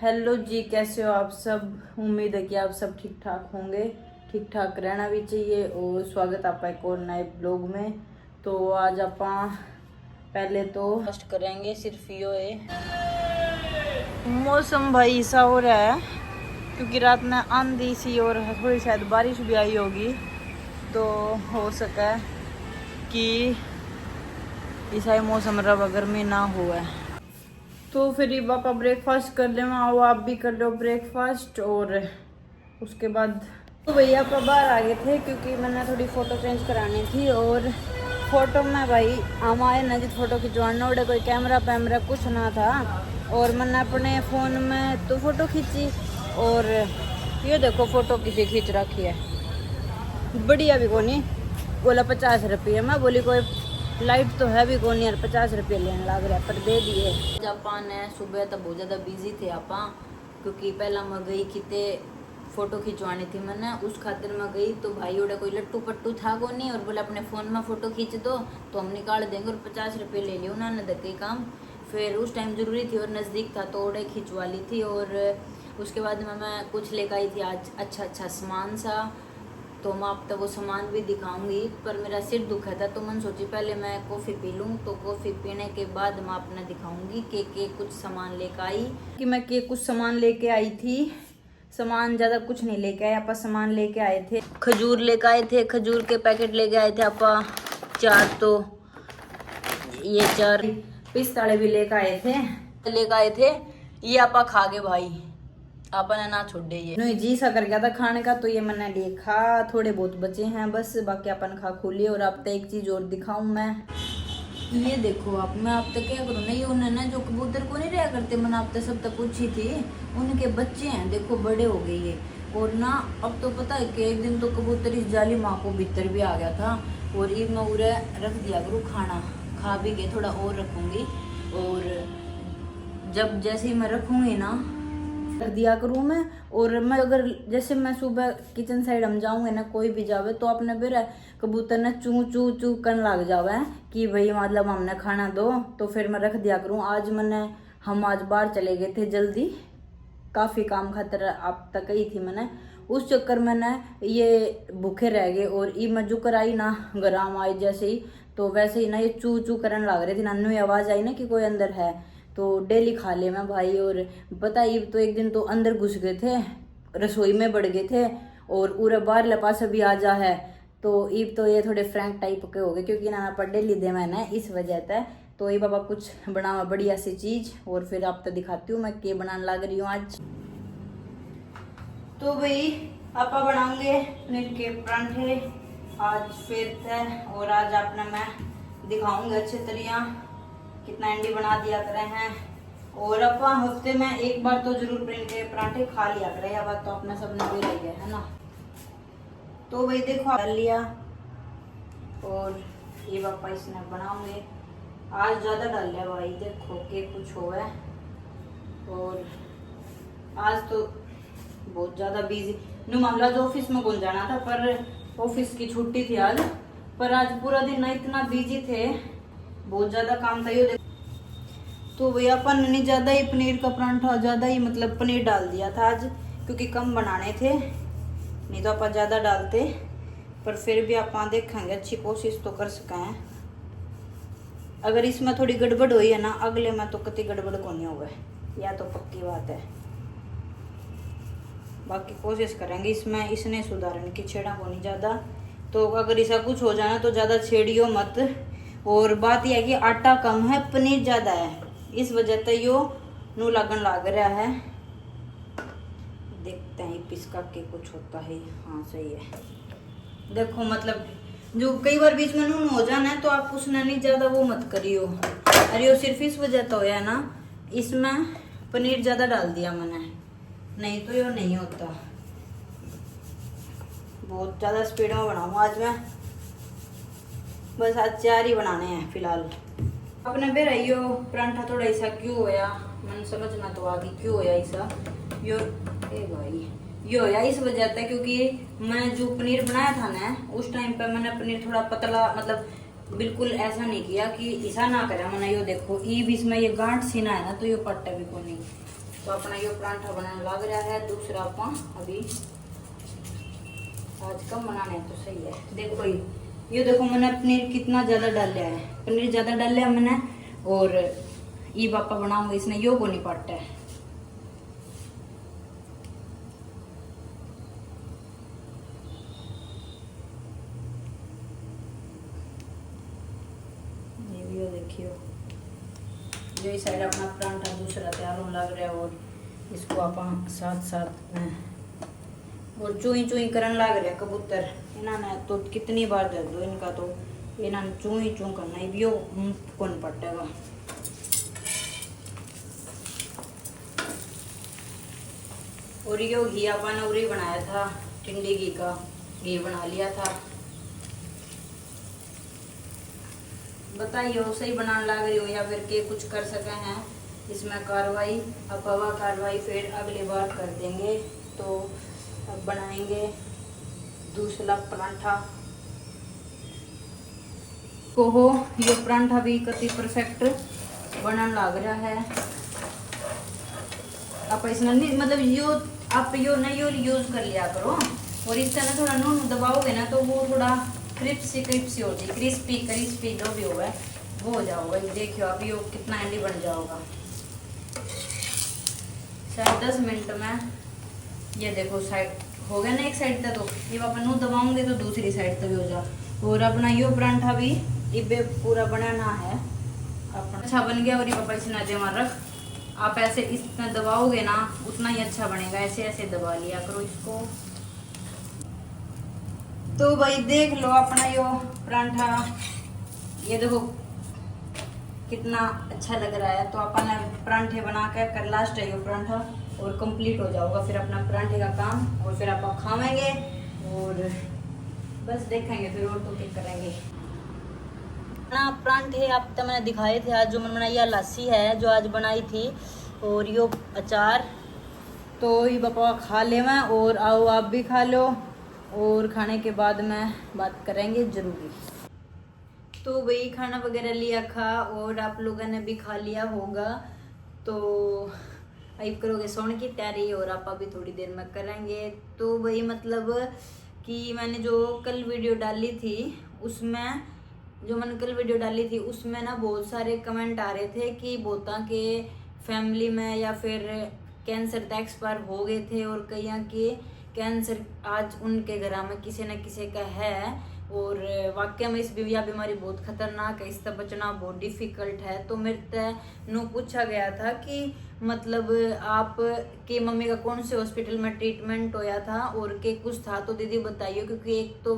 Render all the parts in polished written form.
Hello जी, कैसे हो आप सब। उम्मीद है कि आप सब ठीक ठाक होंगे, ठीक ठाक रहना भी चाहिए। और स्वागत आपका एक और नए ब्लॉग में। तो आज आप पहले तो फर्स्ट करेंगे सिर्फ यो है मौसम भाई ऐसा हो रहा है क्योंकि रात में आंधी सी और थोड़ी शायद बारिश भी आई होगी, तो हो सका है कि ऐसा ही मौसम रहा गर्मी ना हुआ है। तो फिर ये पापा ब्रेकफास्ट कर ले, आओ आप भी कर लो ब्रेकफास्ट। और उसके बाद तो भैया पापा बाहर आ गए थे क्योंकि मैंने थोड़ी फ़ोटो चेंज करानी थी। और फोटो में भाई हम आए ना जी फ़ोटो खिंचवाना, उड़े कोई कैमरा पैमरा कुछ ना था। और मैंने अपने फ़ोन में तो फ़ोटो खींची। और ये देखो फ़ोटो किसी खींच रखी है, बढ़िया भी कोनी। बोला 50 रुपये, मैं बोली कोई लाइट तो है भी कौन यार, 50 रुपये लेने लग रहा है, पर दे दिए। जापान है सुबह तब बहुत ज़्यादा बिजी थे आप, क्योंकि पहला मैं गई किते फ़ोटो खिंचवानी थी मैंने, उस खातिर मैं गई। तो भाई उड़ा कोई लट्टू पट्टू था को नहीं, और बोले अपने फ़ोन में फ़ोटो खींच दो तो हम निकाल देंगे, और 50 रुपये ले लिया उन्होंने दे काम। फिर उस टाइम ज़रूरी थी और नज़दीक था तो उड़े खिंचवा ली थी। और उसके बाद में मैं कुछ लेकर आई थी आज अच्छा सामान सा, तो मैं आप तक वो सामान भी दिखाऊंगी। पर मेरा सिर दुखा था तो मैंने सोची पहले मैं कॉफ़ी पी लूँ, तो कॉफ़ी पीने के बाद मैं अपना दिखाऊंगी के कुछ सामान लेकर आई। कि मैं के कुछ सामान लेके आई थी, सामान ज़्यादा कुछ नहीं लेके आए आप, सामान लेके आए थे खजूर लेके आए थे, खजूर के पैकेट लेके आए थे आप 4, तो ये 4 पिस्ताड़े भी लेके आए थे ये आपा खा गए भाई, आपने ना छोड़ दे। ये नहीं जी सा कर गया था खाने का, तो ये मैंने देखा थोड़े बहुत बचे हैं बस, बाकी अपन खा खोलिए। और आप तक एक चीज और दिखाऊं मैं, ये देखो आप, मैं आप तक क्या करूँ ना, ये उन्होंने जो कबूतर को नहीं रहा करते, मैंने आप तक सब तक पूछी थी, उनके बच्चे हैं देखो बड़े हो गए ये। और ना अब तो पता है कि एक दिन तो कबूतर इस जाली माँ को भीतर भी आ गया था, और ये मैं उरे रख दिया करूँ खाना, खा भी गए, थोड़ा और रखूँगी। और जब जैसे ही मैं रखूँगी ना रख दिया करूँ मैं। और मैं अगर जैसे मैं सुबह किचन साइड हम जाऊँगे ना, कोई भी जावे तो अपने फिर कबूतर ने चू चू चू करने लग जावे कि भाई मतलब हमने खाना दो, तो फिर मैं रख दिया करूँ। हम आज बाहर चले गए थे जल्दी, काफ़ी काम खातर आप तक ही थी मैंने, उस चक्कर में ना ये भूखे रह गए। और ये मैं जुकर आई ना गराम आई जैसे ही, तो वैसे ही ना ये चू चू करने लग रहे थे, नानू आवाज़ आई ना कि कोई अंदर है, तो डेली खा ले मैं भाई। और पता ही तो एक दिन तो अंदर घुस गए थे, रसोई में बढ़ गए थे, और पूरा बाहर लपास भी आ जा है। तो ईब तो ये थोड़े फ्रैंक टाइप के हो गए, क्योंकि ना पर डेली दे मैंने इस वजह से। तो ये बाबा कुछ बनावा बढ़िया सी चीज़, और फिर आप तो दिखाती हूँ मैं के बनाने लग रही हूँ आज। तो भाई आपा बनाएंगे पनीर के परांठे आज फिर थे। और आज आपने मैं दिखाऊंगी अच्छे तरीका कितना अंडी बना दिया करे हैं। और अपा हफ्ते में एक बार तो जरूर पनीर के परांठे खा लिया करे, अब तो अपने सबने भी ले गया है ना। तो भाई देखो डाल लिया, और ये पापा इसने बनाऊंगे आज ज़्यादा डाल लिया भाई, देखो के कुछ हो है। और आज तो बहुत ज़्यादा बिजी नु मामला, जो ऑफिस में कौन जाना था, पर ऑफिस की छुट्टी थी आज, पर आज पूरा दिन ना इतना बिजी थे, बहुत ज़्यादा काम था ये। तो भैया अपन ने ज़्यादा ही पनीर का परांठा, ज़्यादा ही मतलब पनीर डाल दिया था आज, क्योंकि कम बनाने थे, नहीं तो अपन ज़्यादा डालते। पर फिर भी अपन देखेंगे, अच्छी कोशिश तो कर सके हैं। अगर इसमें थोड़ी गड़बड़ हुई है ना, अगले में तो कति गड़बड़ को नहीं होगा, या तो पक्की बात है। बाकी कोशिश करेंगे इसमें इसने सुधारने की, छेड़ा को नहीं ज़्यादा। तो अगर ऐसा कुछ हो जाना तो ज़्यादा छेड़ियो मत। और बात यह है कि आटा कम है पनीर ज़्यादा है, इस वजह से यो नू लगन लग रहा है। देखते हैं पिसका के कुछ होता है। हाँ सही है, देखो मतलब जो कई बार बीच में नून हो जाना है तो आप उसने नहीं ज़्यादा वो मत करियो। अरे वो सिर्फ इस वजह तो है ना, इसमें पनीर ज़्यादा डाल दिया मैंने, नहीं तो ये नहीं होता। बहुत ज़्यादा स्पीड में बनाऊँ आज मैं, बस आज 4 ही बनाने हैं फिलहाल। अपने फिर यो परांठा थोड़ा ऐसा क्यों होया, मैंने समझना तो आ गई क्यों होया ऐसा। यो ए भाई यो होया इस वजह से, क्योंकि मैं जो पनीर बनाया था ना उस टाइम पे मैंने पनीर थोड़ा पतला, मतलब बिल्कुल ऐसा नहीं किया कि ऐसा ना करा मैंने। यो देखो ई बीच में ये गांठ सीना है ना, तो ये पट्टा भी को नहीं, तो अपना ये परांठा बनाने लग रहा है। दूसरा अपन अभी आज कम बनाने तो सही है। देखो भाई, ये देखो मैंने पनीर कितना ज़्यादा डाल लिया है, पनीर ज़्यादा डाल लिया मैंने। और ये पापा बनाऊंगा, इसने यो को नहीं पड़ता है। ये भी देखियो, ये साइड अपना परांठा दूसरा तैयार होने लग रहा है। और इसको अपन साथ साथ में और चूई चूई करने लग रहे कबूतर। इन्होंने तो कितनी बार दे दो इनका, तो इन्होंने चूई चू करना ही भी कौन पटेगा। और यो घी अपन ने उरी बनाया था, टिंडी घी का घी बना लिया था। बताइए सही बनाने लग रही हो या फिर के कुछ कर सके हैं इसमें कार्रवाई। अब हवा कार्रवाई फिर अगली बार कर देंगे। तो अब बनाएंगे दूसरा परांठा को हो। ये परांठा भी कति परफेक्ट बनने लग रहा है। आप इसमें नहीं मतलब यो आप यो ना यो यूज कर लिया करो। और इस तरह थोड़ा नून दबाओगे ना तो वो थोड़ा क्रिस्पी होती है, क्रिस्पी जो भी होगा वो हो जाओगा। देखियो अभी वो कितना हैंडी बन जाओगा। शायद 10 मिनट में ये देखो साइड हो गया ना एक साइड तक। तो ये अपन नून दबाओगे तो दूसरी साइड तक भी हो जा। और अपना यो परांठा भी इबे पूरा बनाना है अपना। अच्छा बन गया। और ये पापा इसने आजे मार रख, आप ऐसे इतना दबाओगे ना उतना ही अच्छा बनेगा। ऐसे ऐसे दबा लिया करो इसको। तो भाई देख लो अपना यो परांठा, ये देखो कितना अच्छा लग रहा है। तो अपन परांठे बना कर लास्ट है यो परांठा और कंप्लीट हो जाओगा फिर अपना परांठे का काम। और फिर आप खावेंगे और बस देखेंगे फिर और तो क्या करेंगे ना। परांठे आप तो मैंने दिखाए थे आज, जो मैंने बनाई या लस्सी है जो आज बनाई थी और यो अचार। तो ये पापा खा ले मैं और आओ आप भी खा लो। और खाने के बाद में बात करेंगे जरूरी। तो वही खाना वगैरह लिया खा और आप लोगों ने भी खा लिया होगा। तो अब करोगे सोने की तैयारी और आप अभी थोड़ी देर में करेंगे। तो वही मतलब कि मैंने जो कल वीडियो डाली थी उसमें ना बहुत सारे कमेंट आ रहे थे कि बहुता के फैमिली में या फिर कैंसर का एक्सपायर हो गए थे और कई के कैंसर आज उनके घर में किसी न किसी का है। और वाकई में इस बीमारी बहुत खतरनाक है, इससे बचना बहुत डिफिकल्ट है। तो मेरे नु पूछा गया था कि मतलब आप की मम्मी का कौन से हॉस्पिटल में ट्रीटमेंट होया था और के कुछ था तो दीदी बताइए। क्योंकि एक तो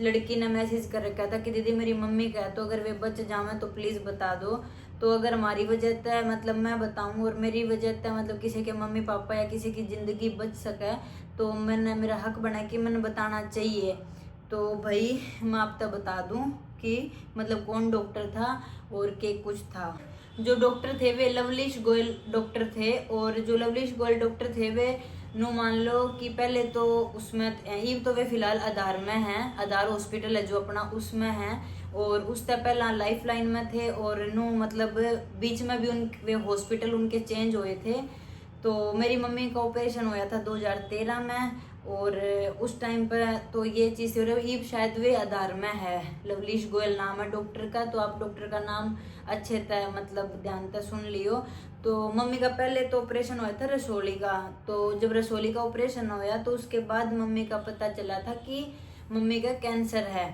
लड़की ने मैसेज कर रखा था कि दीदी मेरी मम्मी का है तो अगर वे बच जावे तो प्लीज़ बता दो। तो अगर हमारी वजह से मतलब मैं बताऊं और मेरी वजह से मतलब किसी के मम्मी पापा या किसी की ज़िंदगी बच सके तो मैंने मेरा हक बना कि मैंने बताना चाहिए। तो भाई मैं आप तक बता दूं कि मतलब कौन डॉक्टर था और के कुछ था। जो डॉक्टर थे वे लवलीश गोयल डॉक्टर थे। और जो लवलीश गोयल डॉक्टर थे वे नो मान लो कि पहले तो उसमें ही तो वे फिलहाल आधार में हैं, आधार हॉस्पिटल है जो अपना उसमें है। और उससे पहला लाइफ लाइन में थे और नो मतलब बीच में भी वे हॉस्पिटल उनके चेंज हुए थे। तो मेरी मम्मी का ऑपरेशन हुआ था 2013 में और उस टाइम पर तो ये चीज़ हो रही शायद वे आधार में है। लवलीश गोयल नाम है डॉक्टर का। तो आप डॉक्टर का नाम अच्छे तरह मतलब ध्यान से सुन लियो। तो मम्मी का पहले तो ऑपरेशन हुआ था रसोली का। तो जब रसोली का ऑपरेशन हुआ तो उसके बाद मम्मी का पता चला था कि मम्मी का कैंसर है।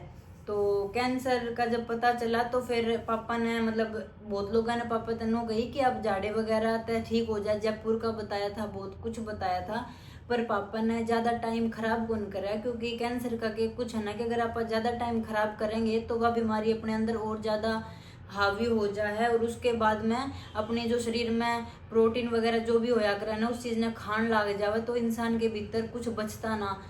तो कैंसर का जब पता चला तो फिर पापा ने मतलब बहुत लोगों ने पापा तनो कही कि आप झाड़े वगैरह तो ठीक हो जाए, जयपुर का बताया था, बहुत कुछ बताया था। पर पापा ने ज़्यादा टाइम खराब कौन करा क्योंकि कैंसर का के कुछ है ना कि अगर आप ज़्यादा टाइम खराब करेंगे तो वह बीमारी अपने अंदर और ज़्यादा हावी हो जाए। और उसके बाद में अपने जो शरीर में प्रोटीन वगैरह जो भी होया करे ना उस चीज़ ने खान लाग जावे तो इंसान के भीतर कुछ बचता ना।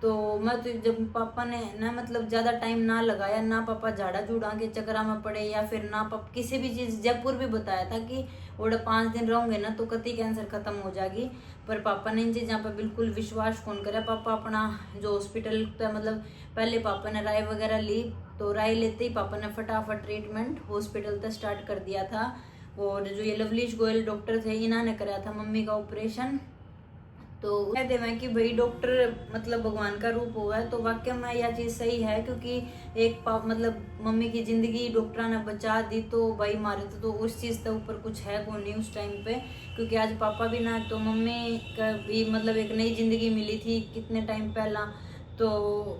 तो मैं तो जब पापा ने ना मतलब ज़्यादा टाइम ना लगाया ना पापा झाड़ा झूड़ा के चक्रा में पड़े या फिर ना पापा किसी भी चीज़ जयपुर भी बताया था कि और 5 दिन रहोगे ना तो कति कैंसर खत्म हो जाएगी। पर पापा ने इन चीज़ों पर बिल्कुल विश्वास कौन करा। पापा अपना जो हॉस्पिटल पे मतलब पहले पापा ने राय वगैरह ली तो राय लेते ही पापा ने फटाफट ट्रीटमेंट हॉस्पिटल तक स्टार्ट कर दिया था। और जो ये लवलीश गोयल डॉक्टर थे इन्होंने कराया था मम्मी का ऑपरेशन। तो कहते हैं कि भाई डॉक्टर मतलब भगवान का रूप हुआ है, तो वाकई में यह चीज़ सही है, क्योंकि एक मतलब मम्मी की ज़िंदगी डॉक्टर ने बचा दी, तो भाई मारे तो उस चीज़ के ऊपर कुछ है को नहीं उस टाइम पे, क्योंकि आज पापा भी ना, तो मम्मी का भी मतलब एक नई ज़िंदगी मिली थी कितने टाइम पहला। तो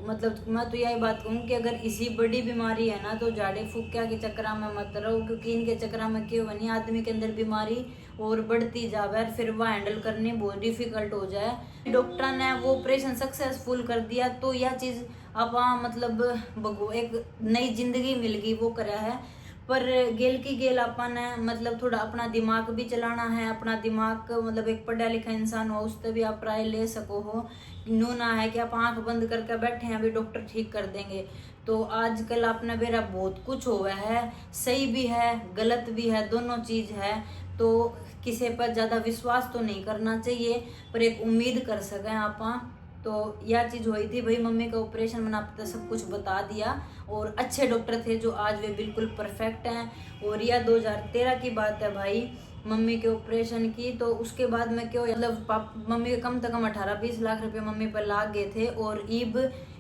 मतलब मैं तो यही बात कहूँ कि अगर इसी बड़ी बीमारी है ना, तो झाड़े फूकिया के चक्कर में मत रहो, क्योंकि इनके चक्कर में क्यों बनी आदमी के अंदर बीमारी और बढ़ती जावे, फिर वह हैंडल करनी बहुत डिफिकल्ट हो जाए। डॉक्टर ने वो ऑपरेशन सक्सेसफुल कर दिया, तो यह चीज़ अब मतलब एक नई जिंदगी मिल गई वो करा है। पर गेल की गेल अपन है मतलब थोड़ा अपना दिमाग भी चलाना है, अपना दिमाग मतलब एक पढ़ा लिखा इंसान हो उससे भी आप राय ले सको हो, नू ना है कि आप आंख बंद करके बैठे हैं अभी डॉक्टर ठीक कर देंगे। तो आजकल आपने मेरा बहुत कुछ हुआ है, सही भी है गलत भी है, दोनों चीज है। तो किसी पर ज्यादा विश्वास तो नहीं करना चाहिए, पर एक उम्मीद कर सकें आप। तो यह चीज हुई थी भाई, मम्मी का ऑपरेशन मैंने आपको सब कुछ बता दिया, और अच्छे डॉक्टर थे जो आज वे बिल्कुल परफेक्ट हैं। और यह 2013 की बात है भाई मम्मी के ऑपरेशन की। तो उसके बाद में क्यों मतलब मम्मी के कम से कम 18-20 लाख रुपए मम्मी पर लाग गए थे, और ईब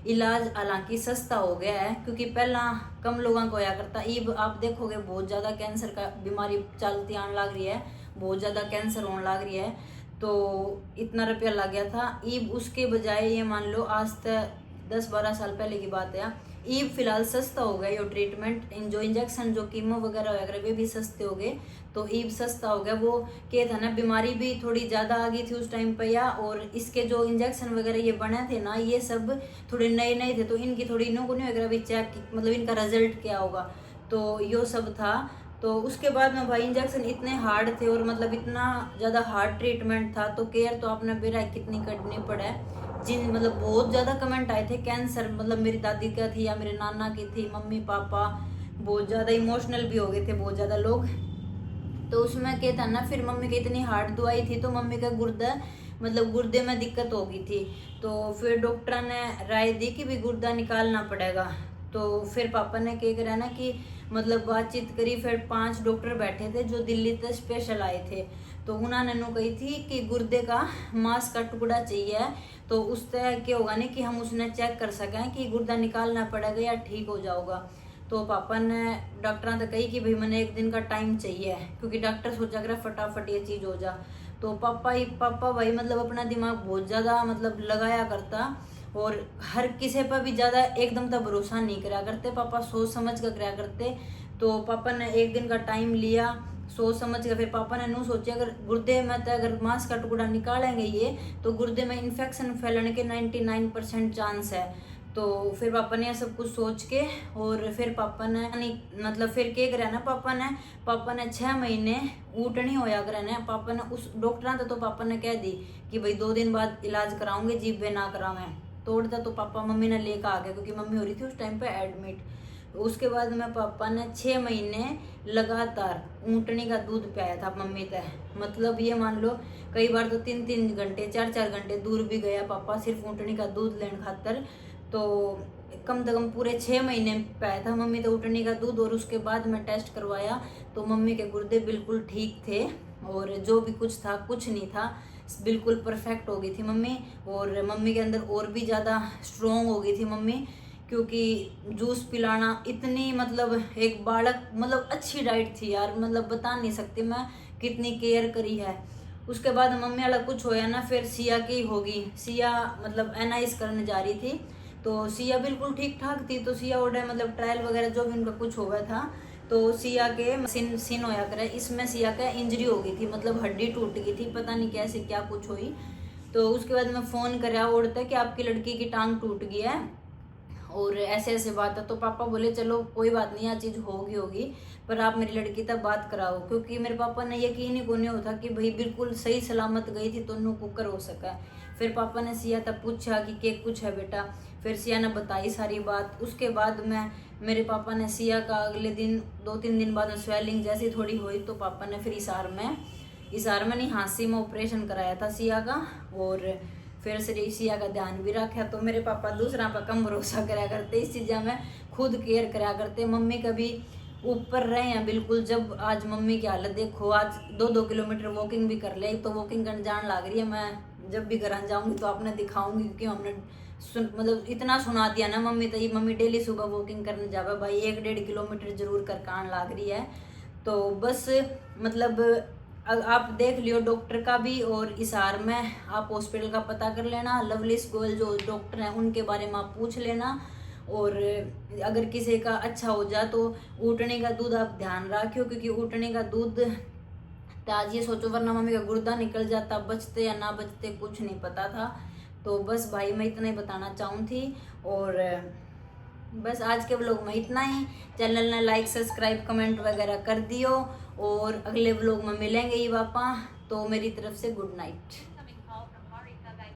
इलाज हालांकि सस्ता हो गया है, क्योंकि पहला कम लोगों को होया करता, ईब आप देखोगे बहुत ज्यादा कैंसर का बीमारी चलती आने लग रही है, बहुत ज्यादा कैंसर होने लग रही है। तो इतना रुपया लग गया था ईब, उसके बजाय ये मान लो आज तक 10-12 साल पहले की बात है, ईब फिलहाल सस्ता हो गया। ये ट्रीटमेंट जो इंजेक्शन जो कीमो वगैरह वगैरह वे भी सस्ते हो गए, तो ईब सस्ता हो गया। वो क्या था ना, बीमारी भी थोड़ी ज़्यादा आ गई थी उस टाइम पे या, और इसके जो इंजेक्शन वगैरह ये बने थे ना, ये सब थोड़े नए नए थे, तो इनकी थोड़ी इनों वगैरह भी चेक मतलब इनका रिजल्ट क्या होगा, तो यो सब था। तो उसके बाद में भाई इंजेक्शन इतने हार्ड थे और मतलब इतना ज़्यादा हार्ड ट्रीटमेंट था, तो केयर तो आपने बेरा कितनी करनी पड़े। जिन मतलब बहुत ज़्यादा कमेंट आए थे कैंसर मतलब मेरी दादी का थी या मेरे नाना की थी, मम्मी पापा बहुत ज़्यादा इमोशनल भी हो गए थे बहुत ज़्यादा लोग। तो उसमें क्या था ना, फिर मम्मी की इतनी हार्ड दवाई थी, तो मम्मी का गुर्दा मतलब गुर्दे में दिक्कत हो गई थी। तो फिर डॉक्टर ने राय दी कि भी गुर्दा निकालना पड़ेगा। तो फिर पापा ने क्या करा ना कि मतलब बातचीत करी, फिर 5 डॉक्टर बैठे थे जो दिल्ली से स्पेशल आए थे। तो उन्होंने नु कही थी कि गुर्दे का मांस का टुकड़ा चाहिए, तो उससे क्या होगा ना कि हम उसने चेक कर सकें कि गुर्दा निकालना पड़ेगा या ठीक हो जाओगा। तो पापा ने डॉक्टर ने कही कि भाई मैंने 1 दिन का टाइम चाहिए, क्योंकि डॉक्टर सोचा कर फटाफट ये चीज हो जा। तो पापा भाई मतलब अपना दिमाग बहुत ज्यादा मतलब लगाया करता, और हर किसी पर भी ज्यादा एकदम तक भरोसा नहीं करा करते, पापा सोच समझ कर करा करते। तो पापा ने 1 दिन का टाइम लिया सोच समझ कर, फिर पापा ने नू सोचा अगर गुर्दे में तो अगर मांस का टुकड़ा निकालेंगे ये, तो गुर्दे में इन्फेक्शन फैलने के 99% चांस है। तो फिर पापा ने सब कुछ सोच के, और फिर पापा ने मतलब फिर क्या करा ना, पापा ने 6 महीने ऊट नहीं होया करा ना। पापा ने उस डॉक्टर तो पापा ने कह दी कि भाई 2 दिन बाद इलाज कराऊंगे, जीभ ना करावे तोड़ता। तो पापा मम्मी ने लेकर आ गया, क्योंकि मम्मी हो रही थी उस टाइम पे एडमिट। उसके बाद में पापा ने 6 महीने लगातार ऊँटनी का दूध पियाया था मम्मी तय, मतलब ये मान लो कई बार तो 3-3 घंटे 4-4 घंटे दूर भी गया पापा सिर्फ ऊँटनी का दूध लेने खातर। तो कम से कम पूरे 6 महीने पियाया था मम्मी तो ऊँटनी का दूध। और उसके बाद मैं टेस्ट करवाया तो मम्मी के गुर्दे बिल्कुल ठीक थे, और जो भी कुछ था कुछ नहीं था, बिल्कुल परफेक्ट हो गई थी मम्मी। और मम्मी के अंदर और भी ज़्यादा स्ट्रोंग हो गई थी मम्मी, क्योंकि जूस पिलाना इतनी मतलब एक बालक मतलब अच्छी डाइट थी यार, मतलब बता नहीं सकती मैं कितनी केयर करी है। उसके बाद मम्मी वाला कुछ होया ना, फिर सिया की होगी। सिया मतलब एनाइज करने जा रही थी, तो सिया बिल्कुल ठीक ठाक थी। तो सिया ओडे मतलब ट्रायल वगैरह जो भी उनका कुछ हो गया था, तो सिया के सिन होया करे, इसमें सिया का इंजरी हो गई थी, मतलब हड्डी टूट गई थी, पता नहीं कैसे क्या कुछ हुई। तो उसके बाद मैं फोन कराया ओढ़ता कि आपकी लड़की की टांग टूट गई है और ऐसे ऐसे बात है। तो पापा बोले चलो कोई बात नहीं, यह चीज होगी, पर आप मेरी लड़की तक बात कराओ, क्योंकि मेरे पापा ने यकीन ही को नहीं होता कि भाई बिल्कुल सही सलामत गई थी तो नु कुकर हो सका। फिर पापा ने सिया तब पूछा कि क्या कुछ है बेटा, फिर सिया ने बताई सारी बात। उसके बाद में मेरे पापा ने सिया का अगले दिन 2-3 दिन बाद में स्वेलिंग जैसी थोड़ी हुई, तो पापा ने फिर इसार में नहीं हांसी में ऑपरेशन कराया था सिया का। और फिर से सिया का ध्यान भी रखा। तो मेरे पापा दूसरा पर कम भरोसा करा करते, इस चीज़ में खुद केयर करा करते। मम्मी का भी ऊपर रहे हैं बिल्कुल। जब आज मम्मी की हालत देखो, आज 2-2 किलोमीटर वॉकिंग भी कर ले, तो वॉकिंग करने जान लग रही है। मैं जब भी घर जाऊंगी तो आपने दिखाऊंगी, क्योंकि हमने मतलब इतना सुना दिया ना मम्मी, तो ये मम्मी डेली सुबह वॉकिंग करने जावे भाई, 1-1.5 किलोमीटर जरूर कर कान लाग रही है। तो बस मतलब आप देख लियो डॉक्टर का भी, और इसार में आप हॉस्पिटल का पता कर लेना, लवलीस गोयल जो डॉक्टर हैं उनके बारे में आप पूछ लेना। और अगर किसी का अच्छा हो जाए तो ऊँटने का दूध आप ध्यान रखियो, क्योंकि ऊँटने का दूध आज ये सोचो, वरना मम्मी का गुर्दा निकल जाता, बचते या ना बचते कुछ नहीं पता था। तो बस भाई मैं इतना ही बताना चाहूँ थी। और बस आज के व्लॉग में इतना ही। चैनल ने लाइक सब्सक्राइब कमेंट वगैरह कर दियो, और अगले व्लॉग में मिलेंगे ही वापस। तो मेरी तरफ से गुड नाइट।